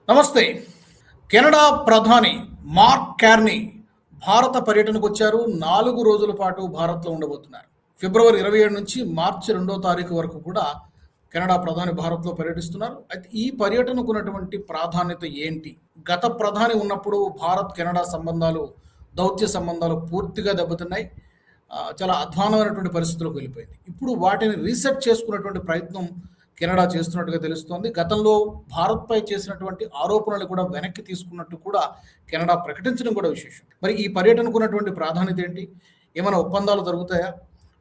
నమస్తే. కెనడా ప్రధాని Mark Carney భారత పర్యటనకు వచ్చారు. 4 రోజుల పాటు భారత్‌లో ఉండబోతున్నారు. ఫిబ్రవరి 27 నుంచి మార్చి 2వ తారీఖు వరకు కూడా కెనడా ప్రధాని భారత్‌లో పర్యటిస్తున్నారు. అయితే ఈ పర్యటనకు ఉన్నటువంటి ప్రాధాన్యత ఏంటి? గత ప్రధాని ఉన్నప్పుడు భారత్, కెనడా సంబంధాలు, దౌత్య సంబంధాలు పూర్తిగా దెబ్బతిన్నాయి. చాలా అధ్వాన్నమైనటువంటి పరిస్థితిలోకి వెళ్ళిపోయింది. ఇప్పుడు వాటిని రీసెట్ చేసుకునేటువంటి ప్రయత్నం కెనడా చేస్తున్నట్టుగా తెలుస్తోంది. గతంలో భారత్‌పై చేసినటువంటి ఆరోపణలు కూడా వెనక్కి తీసుకున్నట్టు కూడా కెనడా ప్రకటించడం కూడా విశేషం. మరి ఈ పర్యటనకు ఉన్నటువంటి ప్రాధాన్యత ఏంటి? ఏమైనా ఒప్పందాలు జరుగుతాయా?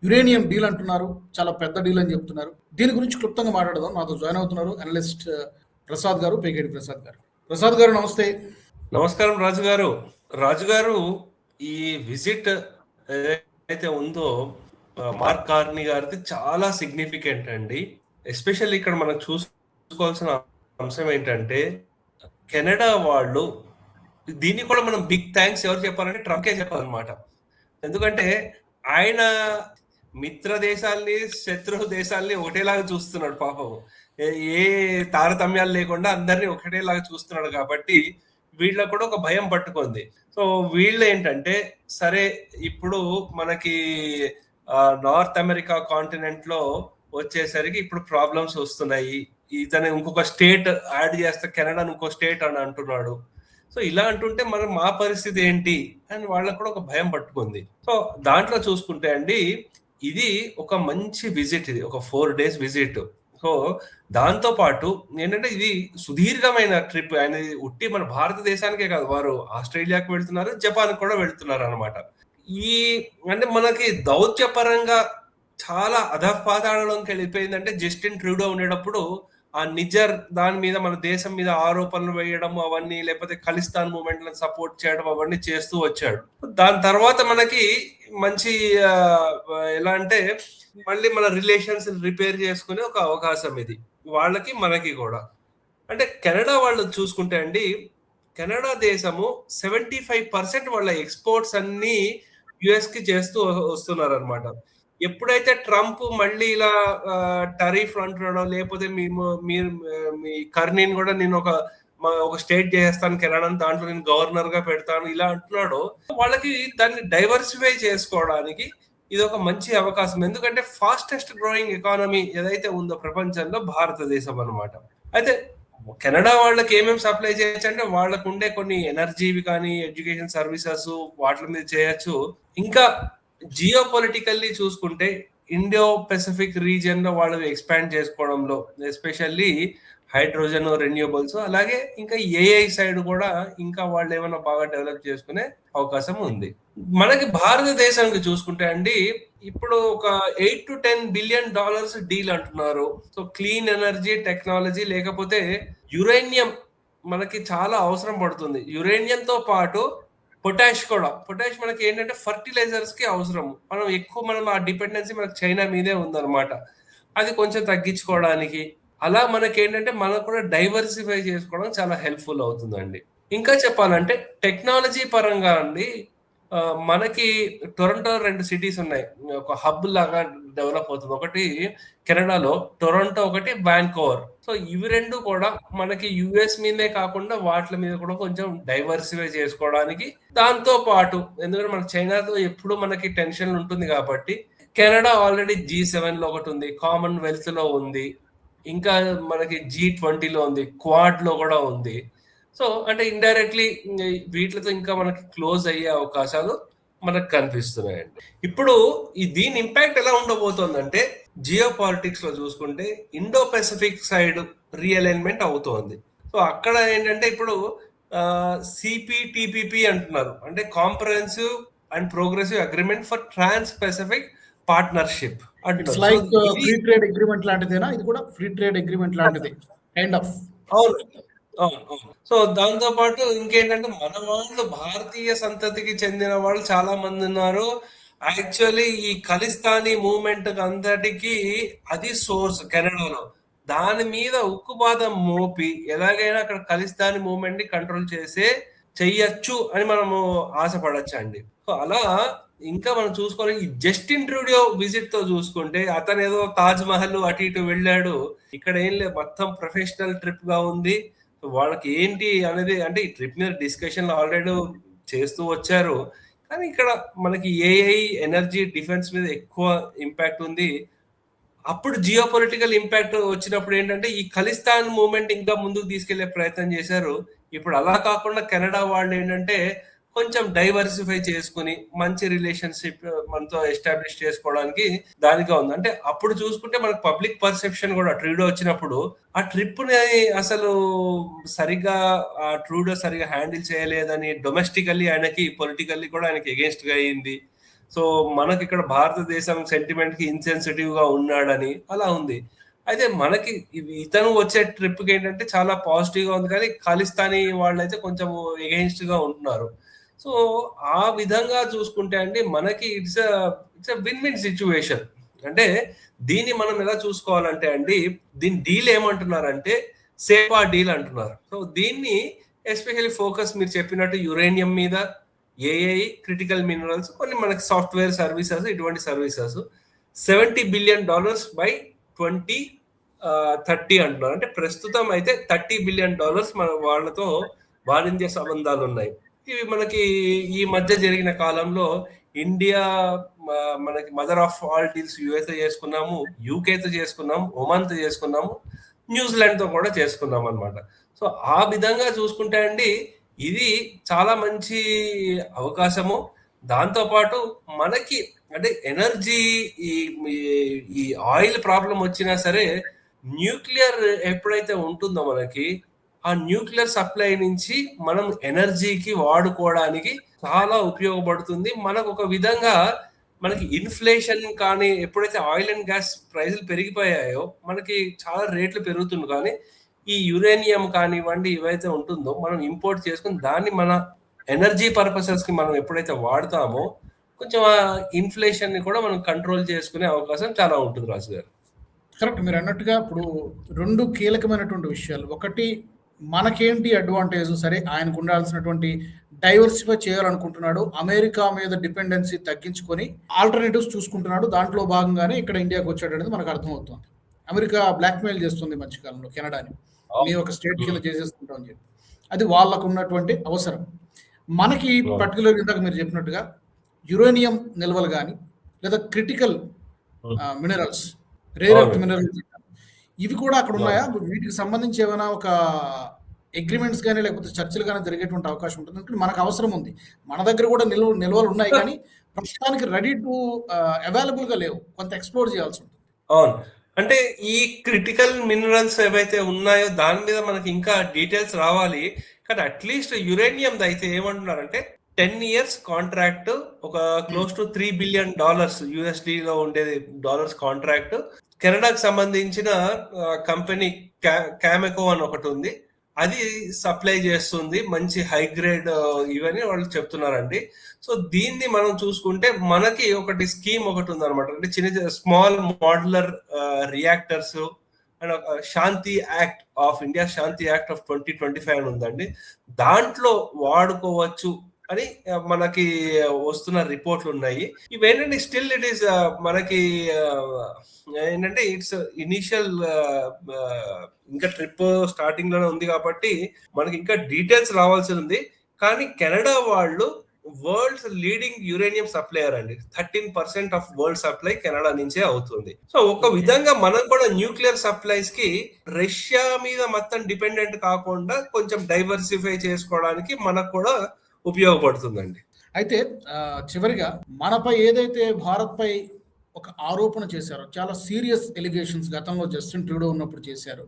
యురేనియం డీల్ అంటున్నారు. చాలా పెద్ద డీల్ అని చెప్తున్నారు. దీని గురించి క్లుప్తంగా మాట్లాడదాం. నాతో జాయిన్ అవుతున్నారు అనలిస్ట్ ప్రసాద్ గారు, పేకేడి ప్రసాద్ గారు. ప్రసాద్ గారు నమస్తే. నమస్కారం రాజుగారు. రాజుగారు, ఈ విజిట్ ఏదైతే ఉందో మార్క్ కార్నీ గారిది చాలా సిగ్నిఫికెంట్ అండి. ఎస్పెషల్లీ ఇక్కడ మనం చూసుకోవాల్సిన అంశం ఏంటంటే, కెనడా వాళ్ళు దీన్ని కూడా మనం బిగ్ థ్యాంక్స్ ఎవరు చెప్పాలంటే ట్రంప్కే చెప్పాలన్నమాట. ఎందుకంటే ఆయన మిత్ర దేశాల్ని, శత్రు దేశాల్ని ఒకటేలాగా చూస్తున్నాడు. పాపం ఏ తారతమ్యాలు లేకుండా అందరినీ ఒకటేలాగా చూస్తున్నాడు. కాబట్టి వీళ్ళకు కూడా ఒక భయం పట్టుకుంది. సో వీళ్ళు ఏంటంటే, సరే ఇప్పుడు మనకి నార్త్ అమెరికా కాంటినెంట్ లో వచ్చేసరికి ఇప్పుడు ప్రాబ్లమ్స్ వస్తున్నాయి. ఇతను ఇంకొక స్టేట్ యాడ్ చేస్తే కెనడాను ఇంకో స్టేట్ అని అంటున్నాడు. సో ఇలా అంటుంటే మనం మా పరిస్థితి ఏంటి అని వాళ్ళకు కూడా ఒక భయం పట్టుకుంది. సో దాంట్లో చూసుకుంటే అండి, ఇది ఒక మంచి విజిట్, ఇది ఒక 4 days విజిట్. సో దాంతో పాటు ఏంటంటే ఇది సుదీర్ఘమైన ట్రిప్. ఆయన ఉట్టి మన భారతదేశానికే కాదు, వారు ఆస్ట్రేలియాకి వెళ్తున్నారు, జపాన్ కూడా వెళ్తున్నారు అనమాట. ఈ అంటే మనకి దౌత్యపరంగా చాలా అధపాతాళంలోకి వెళ్ళిపోయిందంటే, జస్టిన్ ట్రూడో ఉండేటప్పుడు ఆ నిజర్ దాని మీద మన దేశం మీద ఆరోపణలు వేయడం అవన్నీ, లేకపోతే ఖలిస్తాన్ మూవ్మెంట్ సపోర్ట్ చేయడం అవన్నీ చేస్తూ వచ్చాడు. దాని తర్వాత మనకి మంచి ఎలా అంటే మళ్ళీ మన రిలేషన్స్ రిపేర్ చేసుకునే ఒక అవకాశం ఇది వాళ్ళకి మనకి కూడా. అంటే కెనడా వాళ్ళు చూసుకుంటే అండి, కెనడా దేశము 75% వాళ్ళ ఎక్స్పోర్ట్స్ అన్ని యుఎస్ కి చేస్తూ వస్తున్నారు అనమాట. ఎప్పుడైతే ట్రంప్ మళ్ళీ ఇలా టారిఫ్ అంటున్నాడో, లేకపోతే మీరు మీ కర్నీని కూడా నేను ఒక స్టేట్ చేస్తాను కెనడా, దాంట్లో నేను గవర్నర్ గా పెడతాను ఇలా అంటున్నాడో, వాళ్ళకి దాన్ని డైవర్సిఫై చేసుకోవడానికి ఇది ఒక మంచి అవకాశం. ఎందుకంటే ఫాస్టెస్ట్ గ్రోయింగ్ ఎకానమీ ఏదైతే ఉందో ప్రపంచంలో భారతదేశం అనమాట. అయితే కెనడా వాళ్ళకి ఏమేమి సప్లై చేయొచ్చు అంటే, వాళ్ళకు ఉండే కొన్ని ఎనర్జీవి కానీ, ఎడ్యుకేషన్ సర్వీసెస్ వాటి మీద చేయొచ్చు. ఇంకా జియో పొలిటికల్లీ చూసుకుంటే ఇండో పెసిఫిక్ రీజియన్ లో వాళ్ళు ఎక్స్పాండ్ చేసుకోవడంలో, ఎస్పెషల్లీ హైడ్రోజన్, రెన్యూబుల్స్, అలాగే ఇంకా ఏఐ సైడ్ కూడా ఇంకా వాళ్ళు ఏమైనా బాగా డెవలప్ చేసుకునే అవకాశం ఉంది. మనకి భారతదేశానికి చూసుకుంటే అండి, ఇప్పుడు ఒక $8 to 10 billion డీల్ అంటున్నారు. సో క్లీన్ ఎనర్జీ టెక్నాలజీ, లేకపోతే యురేనియం మనకి చాలా అవసరం పడుతుంది. యురేనియంతో పాటు పొటాష్ కూడా. పొటాష్ మనకి ఏంటంటే ఫర్టిలైజర్స్ కి అవసరం. మనం ఆ డిపెండెన్సీ మనకి చైనా మీదే ఉందన్నమాట. అది కొంచెం తగ్గించుకోవడానికి, అలా మనకి ఏంటంటే మనకు కూడా డైవర్సిఫై చేసుకోవడం చాలా హెల్ప్ఫుల్ అవుతుందండి. ఇంకా చెప్పాలంటే టెక్నాలజీ పరంగా అండి, మనకి టొరంటో 2 సిటీస్ ఉన్నాయి, ఒక హబ్ లాగా డెవలప్ అవుతుంది. ఒకటి కెనడాలో టొరంటో, ఒకటి వాంకోవర్. సో ఇవి రెండు కూడా మనకి యుఎస్ మీదే కాకుండా వాటి మీద కూడా కొంచెం డైవర్సిఫై చేసుకోవడానికి, దాంతో పాటు ఎందుకంటే మనకి చైనాతో ఎప్పుడు మనకి టెన్షన్ ఉంటుంది కాబట్టి, కెనడా ఆల్రెడీ G7 లో ఒకటి ఉంది, కామన్వెల్త్ లో ఉంది, ఇంకా మనకి G20 లో ఉంది, క్వాడ్ లో కూడా ఉంది. సో అంటే ఇండైరెక్ట్లీ వీటితో ఇంకా మనకి క్లోజ్ అయ్యే అవకాశాలు మనకు కనిపిస్తున్నాయండి. ఇప్పుడు దీని ఇంపాక్ట్ ఎలా ఉండబోతోందంటే, జియో పాలిటిక్స్ లో చూసుకుంటే ఇండో పెసిఫిక్ సైడ్ రీఅలైన్మెంట్ అవుతోంది. సో అక్కడ ఏంటంటే ఇప్పుడు CPTPP అంటున్నారు, అంటే comprehensive and progressive agreement for trans Pacific partnership అంటున్నారు. లైక్ ఫ్రీ ట్రేడ్ అగ్రిమెంట్ లాంటిదేనా? ఇది కూడా ఫ్రీ ట్రేడ్ అగ్రిమెంట్ లాంటిది కైండ్ ఆఫ్. అవును. సో దాంతో పాటు ఇంకేంటంటే, మన వాళ్ళు భారతీయ సంతతికి చెందిన వాళ్ళు చాలా మంది ఉన్నారు. యాక్చువల్లీ ఈ ఖలిస్తానీ మూవ్మెంట్ అంతటికి అది సోర్స్ కెనడాలో. దాని మీద ఉక్కుపాదం మోపి ఎలాగైనా అక్కడ ఖలిస్తానీ మూవ్మెంట్ ని కంట్రోల్ చెయ్యొచ్చు అని మనము ఆశపడచ్చు అండి. సో అలా ఇంకా మనం చూసుకోవాలి. ఈ జస్టిన్ ట్రూడో విజిట్ తో చూసుకుంటే, అతను ఏదో తాజ్ మహల్ అటు ఇటు వెళ్ళాడు, ఇక్కడ ఏం లేదు, మొత్తం ప్రొఫెషనల్ ట్రిప్ గా ఉంది. సో వాళ్ళకి ఏంటి అనేది అంటే ఈ ట్రిప్ మీద డిస్కషన్ ఆల్రెడీ చేస్తూ వచ్చారు. కానీ ఇక్కడ మనకి ఏఐ, ఎనర్జీ, డిఫెన్స్ మీద ఎక్కువ ఇంపాక్ట్ ఉంది. అప్పుడు జియో పొలిటికల్ ఇంపాక్ట్ వచ్చినప్పుడు ఏంటంటే ఈ ఖలిస్తాన్ మూవ్మెంట్ ఇంకా ముందుకు తీసుకెళ్లే ప్రయత్నం చేశారు. ఇప్పుడు అలా కాకుండా కెనడా వాళ్ళు ఏంటంటే కొంచెం డైవర్సిఫై చేసుకుని మంచి రిలేషన్షిప్ మనతో ఎస్టాబ్లిష్ చేసుకోవడానికి దానిగా ఉంది. అంటే అప్పుడు చూసుకుంటే మనకు పబ్లిక్ పర్సెప్షన్ కూడా ట్రూడో వచ్చినప్పుడు ఆ ట్రిప్ ని అసలు సరిగా ఆ ట్రూడో సరిగా హ్యాండిల్ చేయలేదని డొమెస్టికల్లీ ఆయనకి పొలిటికల్లీ కూడా ఆయనకి ఎగెన్స్ట్ గా అయింది. సో మనకి ఇక్కడ భారతదేశం సెంటిమెంట్ కి ఇన్సెన్సిటివ్ గా ఉన్నాడని అలా ఉంది. అయితే మనకి ఇతను వచ్చే ట్రిప్ కి ఏంటంటే చాలా పాజిటివ్ గా ఉంది, కానీ ఖాళిస్తానీ వాళ్ళైతే కొంచెం ఎగెన్స్ట్ గా ఉంటున్నారు. సో ఆ విధంగా చూసుకుంటే అండి మనకి ఇట్స్ విన్ విన్ సిచ్యువేషన్. అంటే దీన్ని మనం ఎలా చూసుకోవాలంటే అండి, దీని డీల్ ఏమంటున్నారంటే సేఫా డీల్ అంటున్నారు. సో దీన్ని ఎస్పెషల్లీ ఫోకస్ మీరు చెప్పినట్టు యురేనియం మీద, ఏఐ, క్రిటికల్ మినరల్స్, కొన్ని మనకి సాఫ్ట్వేర్ సర్వీసెస్, ఇటువంటి సర్వీసెస్ $70 బిలియన్ బై 2030 అంటున్నారు. అంటే ప్రస్తుతం అయితే $30 బిలియన్ మన వాళ్ళతో వాణిజ్య సంబంధాలు ఉన్నాయి. ఇవి మనకి ఈ మధ్య జరిగిన కాలంలో ఇండియా మనకి మదర్ ఆఫ్ ఆల్ డీల్స్ యుఎస్తో చేసుకున్నాము, యూకేతో చేసుకున్నాము, ఒమాన్తో చేసుకున్నాము, న్యూజిలాండ్తో కూడా చేసుకున్నాం అనమాట. సో ఆ విధంగా చూసుకుంటే అండి ఇది చాలా మంచి అవకాశము. దాంతోపాటు మనకి అంటే ఎనర్జీ ఈ ఆయిల్ ప్రాబ్లం వచ్చినా సరే న్యూక్లియర్ ఎప్పుడైతే ఉంటుందో మనకి ఆ న్యూక్లియర్ సప్లై నుంచి మనం ఎనర్జీకి వాడుకోవడానికి చాలా ఉపయోగపడుతుంది. మనకు ఒక విధంగా మనకి ఇన్ఫ్లేషన్ కానీ ఎప్పుడైతే ఆయిల్ అండ్ గ్యాస్ ప్రైజులు పెరిగిపోయాయో మనకి చాలా రేట్లు పెరుగుతుంది. కానీ ఈ యురేనియం కానివ్వండి ఇవైతే ఉంటుందో మనం ఇంపోర్ట్ చేసుకుని దాన్ని మన ఎనర్జీ పర్పసెస్ కి మనం ఎప్పుడైతే వాడతామో కొంచెం ఆ ఇన్ఫ్లేషన్ ని కూడా మనం కంట్రోల్ చేసుకునే అవకాశం చాలా ఉంటుంది రాజు గారు. కరెక్ట్, మీరు అన్నట్టుగా ఇప్పుడు రెండు కీలకమైనటువంటి విషయాలు. ఒకటి మనకేంటి అడ్వాంటేజ్, సరే ఆయనకు ఉండాల్సినటువంటి డైవర్సిఫై చేయాలనుకుంటున్నాడు, అమెరికా మీద డిపెండెన్సీ తగ్గించుకొని ఆల్టర్నేటివ్స్ చూసుకుంటున్నాడు. దాంట్లో భాగంగానే ఇక్కడ ఇండియాకి వచ్చాడు అనేది మనకు అర్థమవుతుంది. అమెరికా బ్లాక్మెయిల్ చేస్తుంది మధ్యకాలంలో కెనడాని, నీ ఒక స్టేట్ కింద చేసేసుకుంటాం అని చెప్పి. అది వాళ్ళకు ఉన్నటువంటి అవసరం. మనకి పర్టికులర్ ఇందాక మీరు చెప్పినట్టుగా యురేనియం నిల్వలు కానీ లేదా critical minerals, rare earth minerals, ఇవి కూడా అక్కడ ఉన్నాయా? వీటికి సంబంధించి ఏమైనా ఒక అగ్రిమెంట్స్ కానీ లేకపోతే చర్చలు కానీ జరిగేటువంటి అవకాశం ఉంటుంది? ఎందుకంటే మనకు అవసరం ఉంది, మన దగ్గర కూడా నిల్వలు ఉన్నాయి, కానీ ప్రస్తుతానికి రెడీ టు అవైలబుల్ గా లేవు, కొంత ఎక్స్ప్లోర్ చేయాల్సి ఉంటుంది. అవును, అంటే ఈ క్రిటికల్ మినరల్స్ ఏవైతే ఉన్నాయో దాని మీద మనకి ఇంకా డీటెయిల్స్ రావాలి. కానీ అట్లీస్ట్ యురేనియం అయితే ఏమంటున్నారంటే 10 years కాంట్రాక్ట్, ఒక క్లోజ్ టు $3 బిలియన్ USD లో ఉండేది డాలర్స్ కాంట్రాక్ట్. కెనడాకి సంబంధించిన కంపెనీ క్యామెకో అని ఒకటి ఉంది, అది సప్లై చేస్తుంది మంచి హై గ్రేడ్ ఇవన్నీ వాళ్ళు చెప్తున్నారండి. సో దీన్ని మనం చూసుకుంటే మనకి ఒకటి స్కీమ్ ఒకటి ఉంది అనమాట. అంటే చిన్న small modular reactors and Shanti act of India, Shanti act of 2025 ఉందండి. దాంట్లో వాడుకోవచ్చు అని మనకి వస్తున్న రిపోర్ట్లు ఉన్నాయి. ఇవేంటంటే స్టిల్ ఇట్ ఈస్ మనకి ఏంటంటే ఇట్స్ ఇనిషియల్, ఇంకా ట్రిప్ స్టార్టింగ్ లోనే ఉంది కాబట్టి మనకి ఇంకా డీటెయిల్స్ రావాల్సి ఉంది. కానీ కెనడా వాళ్ళు వరల్డ్స్ లీడింగ్ యురేనియం సప్లయర్ అండి. 13% ఆఫ్ వరల్డ్ సప్లై కెనడా నుంచే అవుతుంది. సో ఒక విధంగా మనం కూడా న్యూక్లియర్ సప్లైస్ కి రష్యా మీద మొత్తం డిపెండెంట్ కాకుండా కొంచెం డైవర్సిఫై చేసుకోవడానికి మనకు కూడా ఉపయోగపడుతుందండి. అయితే చివరిగా మనపై ఏదైతే భారత్ పై ఒక ఆరోపణ చేశారో, చాలా సీరియస్ ఎలిగేషన్స్ గతంలో జస్టిన్ ట్రూడో ఉన్నప్పుడు చేశారు.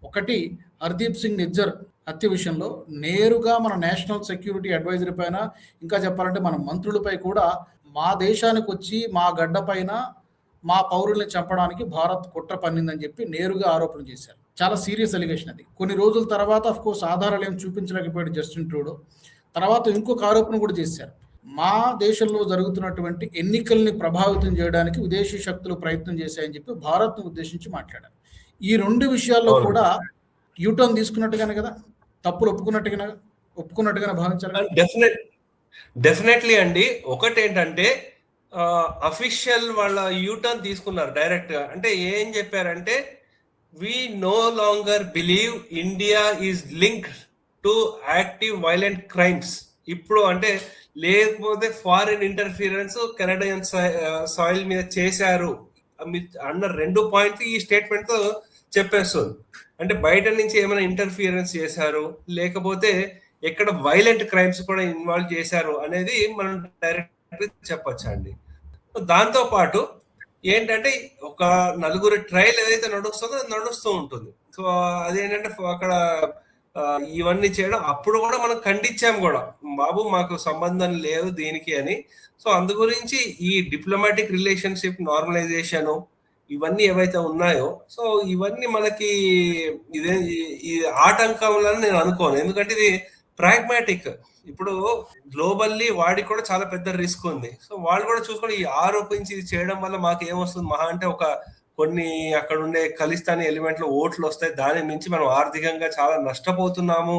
ఒకటి, హర్దీప్ సింగ్ నిజ్జర్ హత్య విషయంలో నేరుగా మన నేషనల్ సెక్యూరిటీ అడ్వైజరీ పైన, ఇంకా చెప్పాలంటే మన మంత్రులపై కూడా మా దేశానికి వచ్చి మా గడ్డ పైన మా పౌరుల్ని చంపడానికి భారత్ కుట్ర పన్నిందని చెప్పి నేరుగా ఆరోపణ చేశారు. చాలా సీరియస్ ఎలిగేషన్ అది. కొన్ని రోజుల తర్వాత అఫ్ కోర్స్ ఆధారాలు ఏం చూపించలేకపోయాడు జస్టిన్ ట్రూడో. తర్వాత ఇంకొక ఆరోపణ కూడా చేశారు, మా దేశంలో జరుగుతున్నటువంటి ఎన్నికల్ని ప్రభావితం చేయడానికి విదేశీ శక్తులు ప్రయత్నం చేశాయని చెప్పి భారత్ను ఉద్దేశించి మాట్లాడారు. ఈ రెండు విషయాల్లో కూడా యూటర్న్ తీసుకున్నట్టుగానే కదా, తప్పులు ఒప్పుకున్నట్టుగానే భావించారు. డెఫినెట్లీ అండి. ఒకటి ఏంటంటే అఫీషియల్ వాళ్ళ యూటర్న్ తీసుకున్నారు డైరెక్ట్ గా. అంటే ఏం చెప్పారంటే we no longer believe India is linked to active violent crimes. ఇప్పుడు అంటే లేకపోతే ఫారిన్ ఇంటర్ఫిరెన్స్ కెనడియన్ సాయిల్ మీద చేశారు అన్న 2 పాయింట్లు ఈ స్టేట్మెంట్ తో చెప్పేస్తుంది. అంటే బయట నుంచి ఏమైనా ఇంటర్ఫిరెన్స్ చేశారు, లేకపోతే ఎక్కడ వైలెంట్ క్రైమ్స్ కూడా ఇన్వాల్వ్ చేశారు అనేది మనం డైరెక్ట్ చెప్పొచ్చు అండి. దాంతో పాటు ఏంటంటే ఒక నలుగురు ట్రయల్ ఏదైతే నడుస్తుందో నడుస్తూ ఉంటుంది. సో అదేంటంటే అక్కడ ఇవన్నీ చేయడం అప్పుడు కూడా మనం ఖండించాం కూడా, బాబు మాకు సంబంధం లేదు దీనికి అని. సో అందు గురించి ఈ డిప్లొమాటిక్ రిలేషన్షిప్ నార్మలైజేషన్ ఇవన్నీ ఏవైతే ఉన్నాయో, సో ఇవన్నీ మనకి ఇదే ఈ ఆటంకంలని నేను అనుకోను. ఎందుకంటే ఇది ప్రాగ్మాటిక్. ఇప్పుడు గ్లోబల్లీ వాడికి కూడా చాలా పెద్ద రిస్క్ ఉంది. సో వాళ్ళు కూడా చూసుకొని ఈ ఆరోపించి ఇది చేయడం వల్ల మాకు ఏమొస్తుంది, మహా అంటే ఒక కొన్ని అక్కడ ఉండే ఖలిస్తానీ ఎలిమెంట్లు ఓట్లు వస్తాయి, దాని మించి మనం ఆర్థికంగా చాలా నష్టపోతున్నాము.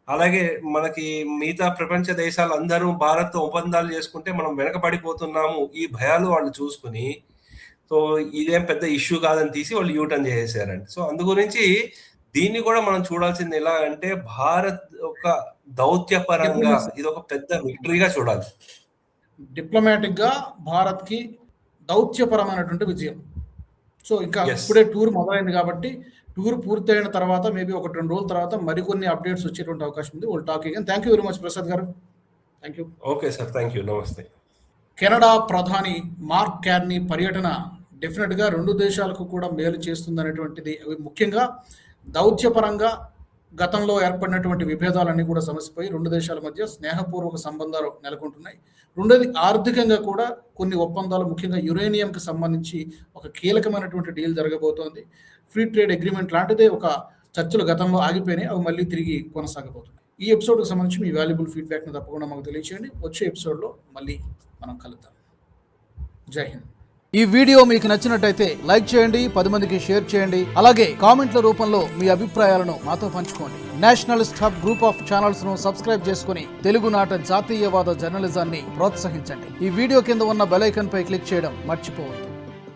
అలాగే మనకి మిగతా ప్రపంచ దేశాలు అందరూ భారత్ ఒప్పందాలు చేసుకుంటే మనం వెనకబడిపోతున్నాము, ఈ భయాలు వాళ్ళు చూసుకుని సో ఇదేం పెద్ద ఇష్యూ కాదని తీసి వాళ్ళు యూటర్న్ చేసేసారండి. సో అందు గురించి దీన్ని కూడా మనం చూడాల్సింది ఎలా అంటే భారత్ ఒక దౌత్యపరంగా ఇది ఒక పెద్ద విక్టరీగా చూడాలి. డిప్లొమాటిక్ గా భారత్ కి దౌత్యపరమైనటువంటి విజయం. సో ఇంకా ఇప్పుడే టూర్ మొదలైంది కాబట్టి టూర్ పూర్తయిన తర్వాత మేబీ 1-2 రోజుల తర్వాత మరికొన్ని అప్డేట్స్ వచ్చేటువంటి అవకాశం ఉంది. Will talk again. Thank you very much Prasad garu. Thank you. Okay sir, thank you, నమస్తే. కెనడా ప్రధాని మార్క్ కార్నీ పర్యటన డెఫినెట్ గా 2 దేశాలకు కూడా మేలు చేస్తుంది అనేటువంటిది. ముఖ్యంగా దౌత్యపరంగా గతంలో ఏర్పడినటువంటి విభేదాలన్నీ కూడా సమసిపోయి 2 దేశాల మధ్య స్నేహపూర్వక సంబంధాలు నెలకొంటున్నాయి. రెండోది ఆర్థికంగా కూడా కొన్ని ఒప్పందాలు, ముఖ్యంగా యురేనియంకి సంబంధించి ఒక కీలకమైనటువంటి డీల్ జరగబోతోంది. ఫ్రీ ట్రేడ్ అగ్రిమెంట్ లాంటిదే ఒక చర్చలు గతంలో ఆగిపోయినాయి, అవి మళ్ళీ తిరిగి కొనసాగబోతున్నాయి. ఈ ఎపిసోడ్కి సంబంధించి మీ వాల్యుబుల్ ఫీడ్బ్యాక్ని తప్పకుండా మాకు తెలియచేయండి. వచ్చే ఎపిసోడ్లో మళ్ళీ మనం కలుద్దాం. జై హింద్. ఈ వీడియో మీకు నచ్చినట్టయితే లైక్ చేయండి, 10 మందికి షేర్ చేయండి. అలాగే కామెంట్ల రూపంలో మీ అభిప్రాయాలను మాతో పంచుకోండి. Nationalist hub group of channels ను సబ్స్క్రైబ్ చేసుకుని తెలుగునాట జాతీయవాద జర్నలిజాన్ని ప్రోత్సహించండి. ఈ వీడియో కింద ఉన్న బెల్ ఐకాన్ పై క్లిక్ చేయడం మర్చిపోవద్దు.